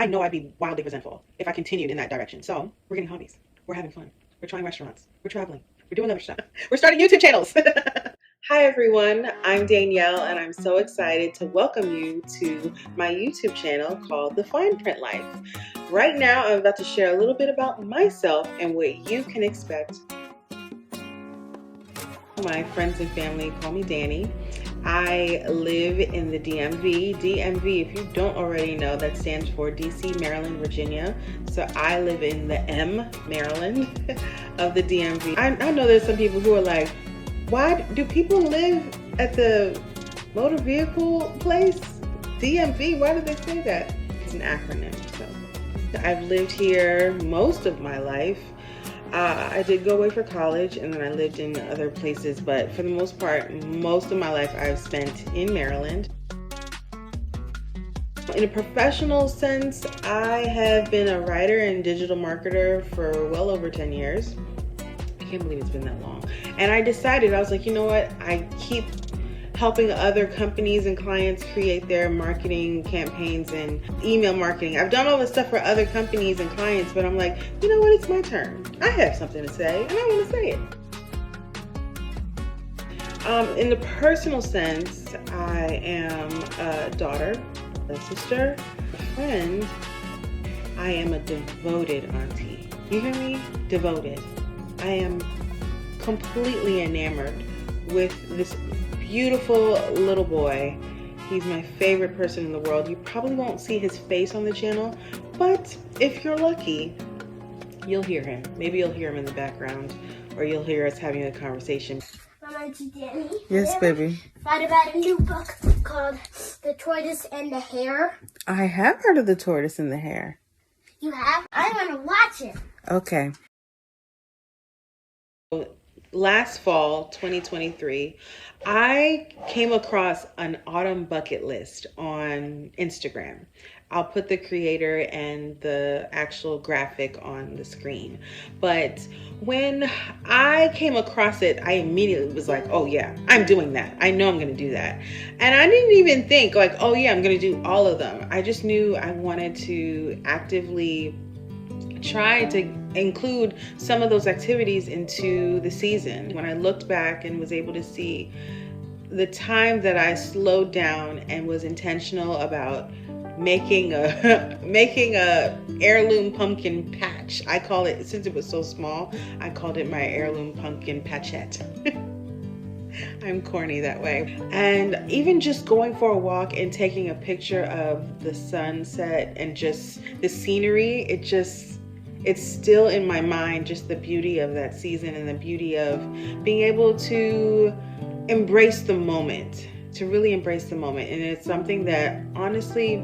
I know I'd be wildly resentful if I continued in that direction. So we're getting hobbies. We're having fun. We're trying restaurants. We're traveling. We're doing other stuff. We're starting YouTube channels. Hi everyone, I'm Danielle and I'm so excited to welcome you to my YouTube channel called The Fine Print Life. Right now I'm about to share a little bit about myself and what you can expect. My friends and family call me Danny. I live in the DMV. DMV, if you don't already know, that stands for DC, Maryland, Virginia. So I live in the M, Maryland, of the DMV. I know there's some people who are like, why do people live at the motor vehicle place? DMV, why did they say that? It's an acronym. So I've lived here most of my life. I did go away for college and then I lived in other places, but for the most part, most of my life I've spent in Maryland. In a professional sense, I have been a writer and digital marketer for well over 10 years. I can't believe it's been that long. And I decided, I was like, you know what? I keep helping other companies and clients create their marketing campaigns and email marketing. I've done all this stuff for other companies and clients, but I'm like, you know what? It's my turn. I have something to say and I want to say it. In the personal sense, I am a daughter, a sister, a friend. I am a devoted auntie. You hear me? Devoted. I am completely enamored with this beautiful little boy. He's my favorite person in the world. You probably won't see his face on the channel, but if you're lucky, you'll hear him. Maybe you'll hear him in the background, or you'll hear us having a conversation. Mama, Danny. Yes, baby. Thought about a new book called The Tortoise and the Hare. I have heard of The Tortoise and the Hare. You have? I want to watch it. Okay. Last fall, 2023, I came across an autumn bucket list on Instagram. I'll put the creator and the actual graphic on the screen. But when I came across it, I immediately was like, oh yeah, I'm doing that. I know I'm going to do that. And I didn't even think like, oh yeah, I'm going to do all of them. I just knew I wanted to actively try to include some of those activities into the season. When I looked back and was able to see the time that I slowed down and was intentional about making a heirloom pumpkin patch. I call it, since it was so small, I called it my heirloom pumpkin patchette. I'm corny that way. And even just going for a walk and taking a picture of the sunset and just the scenery, it's still in my mind, just the beauty of that season and the beauty of being able to embrace the moment, to really embrace the moment. And it's something that honestly,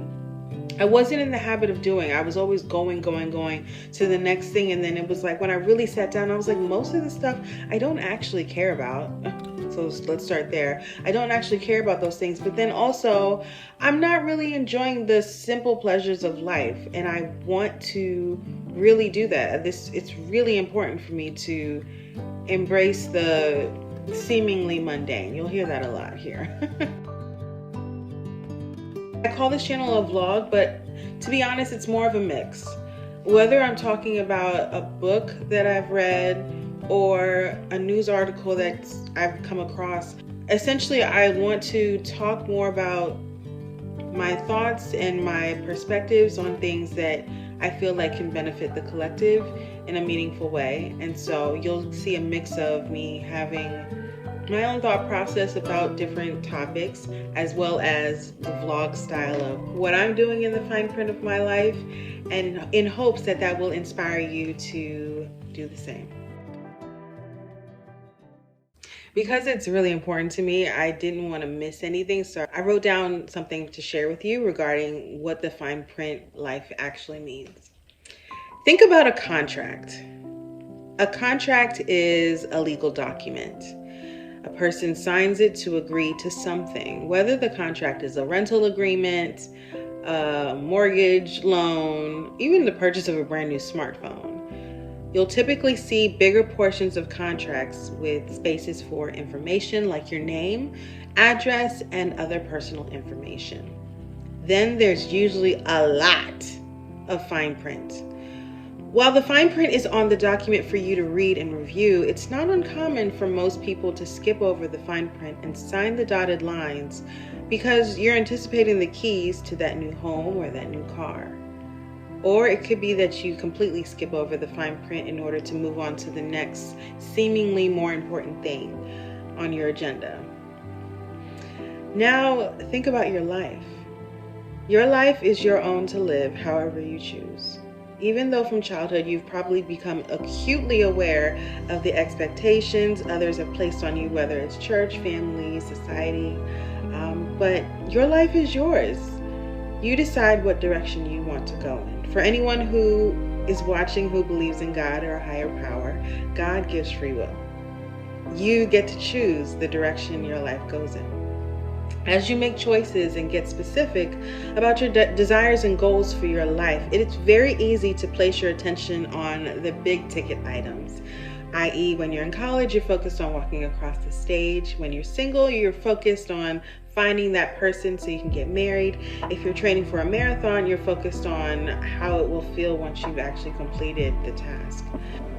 I wasn't in the habit of doing. I was always going to the next thing. And then it was like, when I really sat down, I was like, most of the stuff I don't actually care about. So let's start there. I don't actually care about those things. But then also, I'm not really enjoying the simple pleasures of life. And I want to really do that. It's really important for me to embrace the seemingly mundane. You'll hear that a lot here. I call this channel a vlog, but to be honest, it's more of a mix. Whether I'm talking about a book that I've read or a news article that I've come across, essentially I want to talk more about my thoughts and my perspectives on things that I feel like can benefit the collective in a meaningful way. And so you'll see a mix of me having my own thought process about different topics, as well as the vlog style of what I'm doing in the fine print of my life, and in hopes that that will inspire you to do the same. Because it's really important to me, I didn't want to miss anything, so I wrote down something to share with you regarding what the fine print life actually means. Think about a contract. A contract is a legal document. A person signs it to agree to something, whether the contract is a rental agreement, a mortgage, loan, even the purchase of a brand new smartphone. You'll typically see bigger portions of contracts with spaces for information like your name, address, and other personal information. Then there's usually a lot of fine print. While the fine print is on the document for you to read and review, it's not uncommon for most people to skip over the fine print and sign the dotted lines because you're anticipating the keys to that new home or that new car. Or it could be that you completely skip over the fine print in order to move on to the next seemingly more important thing on your agenda. Now, think about your life. Your life is your own to live however you choose. Even though from childhood you've probably become acutely aware of the expectations others have placed on you, whether it's church, family, society, but your life is yours. You decide what direction you want to go in. For anyone who is watching who believes in God or a higher power, God gives free will. You get to choose the direction your life goes in. As you make choices and get specific about your desires and goals for your life, it is very easy to place your attention on the big ticket items, i.e. when you're in college, you're focused on walking across the stage. When you're single, you're focused on finding that person so you can get married. If you're training for a marathon, you're focused on how it will feel once you've actually completed the task.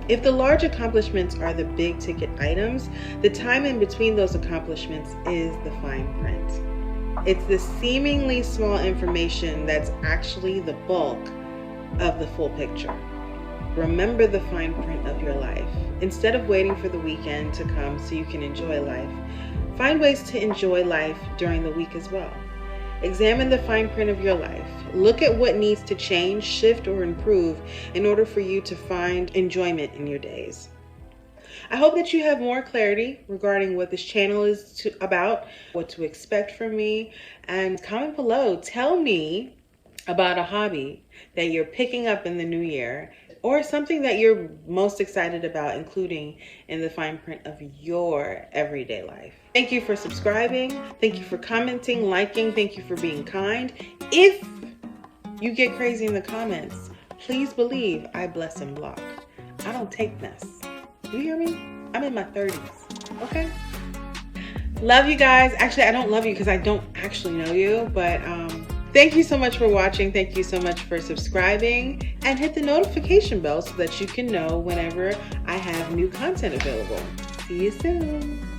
If the large accomplishments are the big ticket items, the time in between those accomplishments is the fine print. It's the seemingly small information that's actually the bulk of the full picture. Remember the fine print of your life. Instead of waiting for the weekend to come so you can enjoy life, find ways to enjoy life during the week as well. Examine the fine print of your life. Look at what needs to change, shift, or improve in order for you to find enjoyment in your days. I hope that you have more clarity regarding what this channel is about, what to expect from me, and comment below. Tell me about a hobby that you're picking up in the new year, or something that you're most excited about including in the fine print of your everyday life. Thank you for subscribing. Thank you for commenting, liking. Thank you for being kind. If you get crazy in the comments, please believe I bless and block. I don't take mess. Do you hear me? I'm in my 30s, okay? Love you guys. Actually, I don't love you because I don't actually know you, but thank you so much for watching. Thank you so much for subscribing, and hit the notification bell so that you can know whenever I have new content available. See you soon.